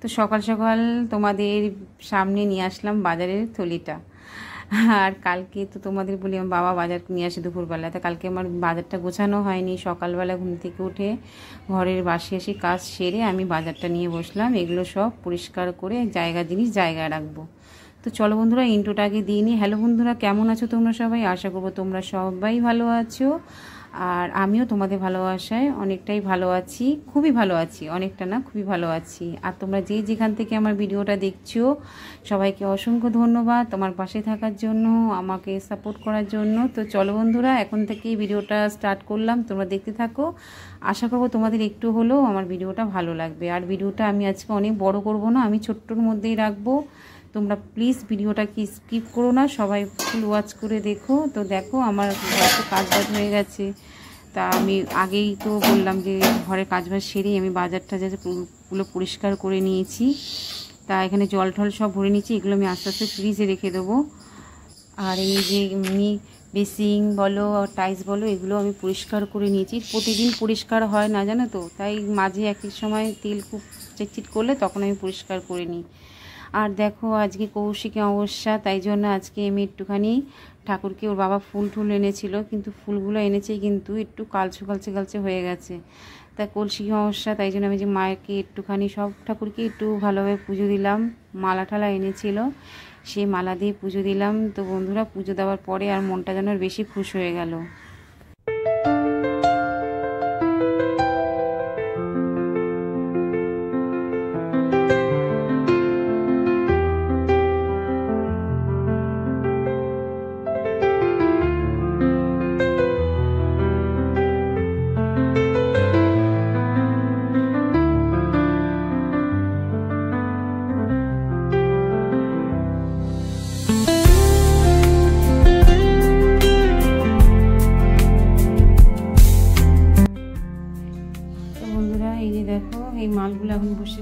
তো সকাল সকাল তোমাদের সামনে নিয়ে আসলাম বাজারের থলিটা। আর কালকে তো তোমাদের বলি আমার বাবা বাজার নিয়ে আসে দুপুরবেলা, তো কালকে আমার বাজারটা গোছানো হয়নি। সকালবেলা ঘুম থেকে উঠে ঘরের বাসি আসি কাজ সেরে আমি বাজারটা নিয়ে বসলাম, এগুলো সব পরিষ্কার করে জিনিস জায়গায় রাখবো। তো চলো বন্ধুরা ইন্ট্রোটা আগে দিয়ে নিই। হ্যালো বন্ধুরা, কেমন আছো তোমরা সবাই? আশা করবো তোমরা সবাই ভালো আছো, আর আমিও তোমাদের ভালোবাসায় অনেকটাই ভালো আছি, খুবই ভালো আছি, অনেকটা না খুবই ভালো আছি। আর তোমরা যেখান থেকে আমার ভিডিওটা দেখছো সবাইকে অসংখ্য ধন্যবাদ তোমার পাশে থাকার জন্য, আমাকে সাপোর্ট করার জন্য। তো চলো বন্ধুরা এখন থেকেই ভিডিওটা স্টার্ট করলাম, তোমরা দেখতে থাকো। আশা করবো তোমাদের একটু হলেও আমার ভিডিওটা ভালো লাগবে। আর ভিডিওটা আমি আজকে অনেক বড় করব না, আমি ছোট্টর মধ্যেই রাখবো। তোমরা প্লিজ ভিডিওটা কি স্কিপ করো না, সবাই ফুল ওয়াচ করে দেখো। তো দেখো আমার ঘরে কাজ বাজ হয়ে গেছে, তা আমি আগেই তো বললাম যে ঘরের কাজ বাজ সেরেই আমি বাজারটা পুরো পরিষ্কার করে নিয়েছি। তা এখানে জল টল সব ভরে নিয়েছি, এগুলো আমি আস্তে আস্তে ফ্রিজে রেখে দেবো। আর এই যে এমনি বেসিং বলো টাইলস বলো এগুলো আমি পরিষ্কার করে নিয়েছি। প্রতিদিন পরিষ্কার হয় না জানো তো, তাই মাঝে এক সময় তেল খুব চিটচিট করলে তখন আমি পরিষ্কার করে নিই। আর দেখো আজকে কৌশিকী অমাবস্যা, তাই জন্য আজকে আমি একটুখানি ঠাকুরকে, ওর বাবা ফুল টুল এনেছিল কিন্তু ফুলগুলো এনেছে কিন্তু একটু কালচে হয়ে গেছে। তা কৌশিকী অমাবস্যা, তাই জন্য আমি যে মায়েরকে একটুখানি সব ঠাকুরকে একটু ভালোভাবে পুজো দিলাম। মালা ঠালা এনেছিল, সেই মালা দিয়ে পুজো দিলাম। তো বন্ধুরা পুজো দেওয়ার পরে আর মনটা যেন বেশি খুশ হয়ে গেল। দেখো এই মালগুলো এখন বসে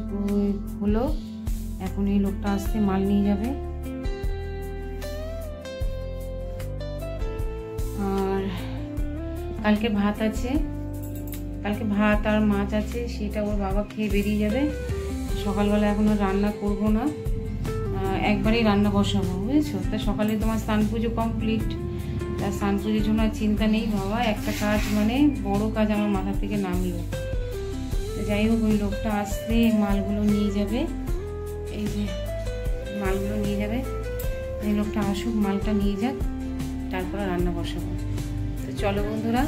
হলো, এখন এই লোকটা আসতে মাল নিয়ে যাবে। আর কালকে ভাত আছে, কালকে ভাত আর মাছ আছে, সেটা ওর বাবা খেয়ে বেরিয়ে যাবে। সকালবেলা এখনো রান্না করব না, একবারেই রান্না বসাবো বুঝেছো। তা সকালে তোমার স্নান পুজো কমপ্লিট, তা স্নান পুজোর জন্য আর চিন্তা নেই বাবা, একটা কাজ মানে বড় কাজ আমার মাথা থেকে নামলো। যাই হোক ওই লোকটা আসলে মালগুলো নিয়ে যাবে, এই যে মালগুলো নিয়ে যাবে, এই লোকটা আসুক মালটা নিয়ে যাক, তারপরে রান্না বসাবো। তো চলো বন্ধুরা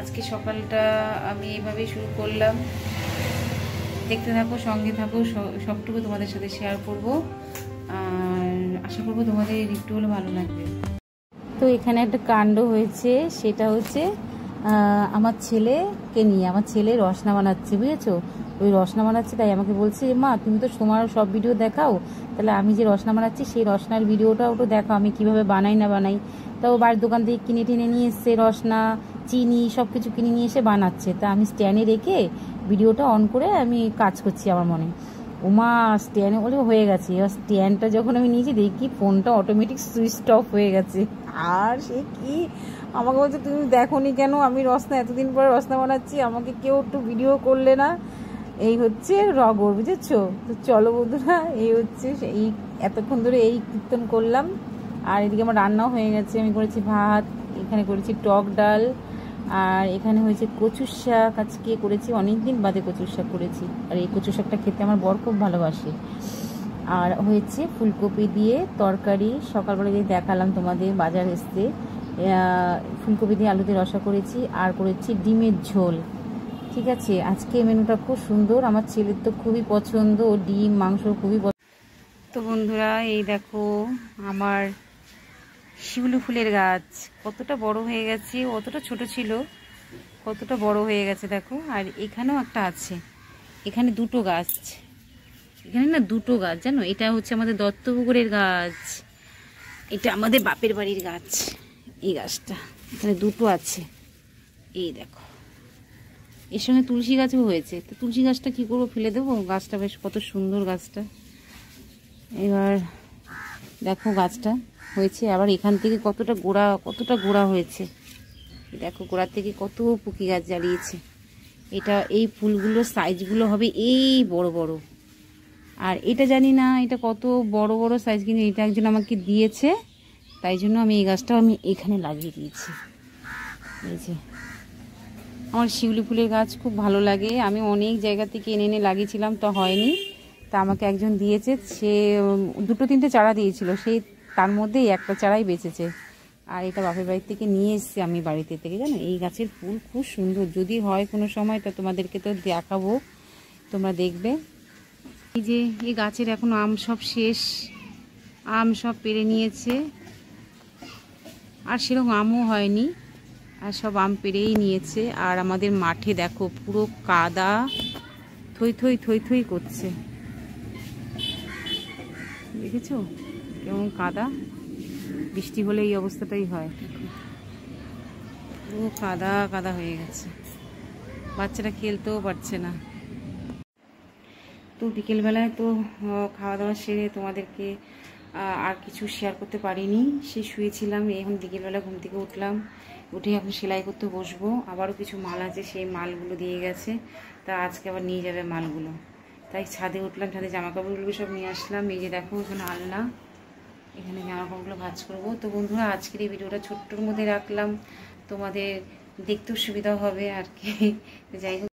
আজকে সকালটা আমি এইভাবেই শুরু করলাম, দেখতে থাকো, সঙ্গে থাকো, সবটুকু তোমাদের সাথে শেয়ার করব। আর আশা করবো তোমাদের একটু হলে ভালো লাগবে। তো এখানে একটা কাণ্ড হয়েছে, সেটা হচ্ছে আমার ছেলেকে নিয়ে, আমার ছেলে রসনা বানাচ্ছে বুঝেছো। ওই রসনা বানাচ্ছে, তাই আমাকে বলছে মা তুমি তো তোমার সব ভিডিও দেখাও, তাহলে আমি যে রসনা বানাচ্ছি সেই রসনার ভিডিওটাও একটু দেখাও, আমি কিভাবে বানাই না বানাই। তা ও বাড়ির দোকান থেকে কিনে টেনে নিয়ে এসছে রসনা, চিনি সব কিছু কিনে নিয়ে এসে বানাচ্ছে। তা আমি স্ট্যান্ডে রেখে ভিডিওটা অন করে আমি কাজ করছি আমার মনে। ওমা স্ট্যান্ডে বলে হয়ে গেছে, এবার স্ট্যান্ডটা যখন আমি নিয়েছি দেখি ফোনটা অটোমেটিক সুইচ অফ হয়ে গেছে। আর সে কি আমাকে বলছে তুমি দেখো নি কেন, আমি রসনা এতদিন পরে রসনা বানাচ্ছি, আমাকে কেউ একটু ভিডিও করলে না। এই হচ্ছে রগর বুঝেছো। তো চলো বন্ধুরা এই হচ্ছে এই এতক্ষণ ধরে এই কীর্তন করলাম। আর এদিকে আমার রান্নাও হয়ে গেছে, আমি করেছি ভাত, এখানে করেছি টক ডাল, আর এখানে হয়েছে কচুর শাক, আজকে করেছি অনেকদিন বাদে কচুর শাক করেছি। আর এই কচুর শাকটা খেতে আমার বর খুব ভালোবাসে। আর হয়েছে ফুলকপি দিয়ে তরকারি, সকালবেলা যে দেখালাম তোমাদের বাজার এসতে, ফুলকপি দিয়ে আলু দিয়ে রসা করেছি, আর করেছি ডিমের ঝোল। ঠিক আছে, আজকে মেনুটা খুব সুন্দর, আমার ছেলের তো খুবই পছন্দ, ডিম মাংস খুবই পছন্দ। তো বন্ধুরা এই দেখো আমার শিউলি ফুলের গাছ কতটা বড় হয়ে গেছে, অতটা ছোট ছিল কতটা বড় হয়ে গেছে দেখো। আর এখানেও একটা আছে, এখানে দুটো গাছ, এখানে না দুটো গাছ জানো। এটা হচ্ছে আমাদের দত্তপুকুরের গাছ, এটা আমাদের বাপের বাড়ির গাছ। এই গাছটা এখানে দুটো আছে, এই দেখো। এর সঙ্গে তুলসী গাছও হয়েছে, তো তুলসী গাছটা কি করবো, ফেলে দেবো? গাছটা বেশ কত সুন্দর গাছটা। এবার দেখো গাছটা হয়েছে, আবার এখান থেকে কতটা গোড়া হয়েছে, দেখো গোড়ার থেকে কত পুকি গাছ জ্বালিয়েছে। এটা এই ফুলগুলোর সাইজগুলো হবে এই বড় বড়। আর এটা জানি না এটা কত বড় বড় সাইজ, কিন্তু এটা একজন আমাকে দিয়েছে, তাই জন্য আমি এই গাছটাও আমি এখানে লাগিয়ে দিয়েছি। এই যে আমার শিউলি ফুলের গাছ খুব ভালো লাগে, আমি অনেক জায়গা থেকে এনে এনে লাগিয়েছিলাম, তো হয়নি। তা আমাকে একজন দিয়েছে, সে 2-3টে চারা দিয়েছিল, সেই তার মধ্যেই একটা চারাই বেঁচেছে। আর এটা বাপের বাড়ি থেকে নিয়ে এসেছি আমি বাড়িতে থেকে, জানো। এই গাছের ফুল খুব সুন্দর, যদি হয় কোনো সময় তা তোমাদেরকে তো দেখাবো, তোমরা দেখবে। এই যে এই গাছের এখন আম সব শেষ, আম সব পেড়ে নিয়েছে, আর সেরকম আমও হয়নি, আর সব আম পেড়েই নিয়েছে। আর আমাদের মাঠে দেখো পুরো কাদা, থই থই থই থই করছে, দেখেছো কেমন কাদা? বৃষ্টি হলে এই অবস্থাটাই হয়, পুরো কাদা কাদা হয়ে গেছে, বাচ্চারা খেলতেও পারছে না। তো বিকেলবেলায় তো খাওয়া দাওয়া সেরে তোমাদেরকে আর কিছু শেয়ার করতে পারিনি, সে শুয়েছিলাম। এখন বিকেলবেলা ঘুম থেকে উঠলাম, উঠে এখন সেলাই করতে বসবো। আবারও কিছু মাল আছে, সেই মালগুলো দিয়ে গেছে, তা আজকে আবার নিয়ে যাবে মালগুলো। তাই ছাদে উঠলাম, ছাদে জামা কাপড়গুলো সব নিয়ে আসলাম। এই যে দেখো এখানে আলনা, এখানে জামা কাপড়গুলো ভাঁজ করবো। তো বন্ধুরা আজকের এই ভিডিওটা ছোট্টর মধ্যে রাখলাম, তোমাদের দেখতেও সুবিধা হবে আর কি। যাই হোক,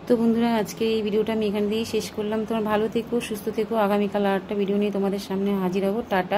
তো বন্ধুরা আজকে এই ভিডিওটা আমি এখান দিয়েই শেষ করলাম। তোমরা ভালো থেকো, সুস্থ থেকো। আগামীকাল আরেকটা ভিডিও নিয়ে তোমাদের সামনে হাজির হবো। টাটা।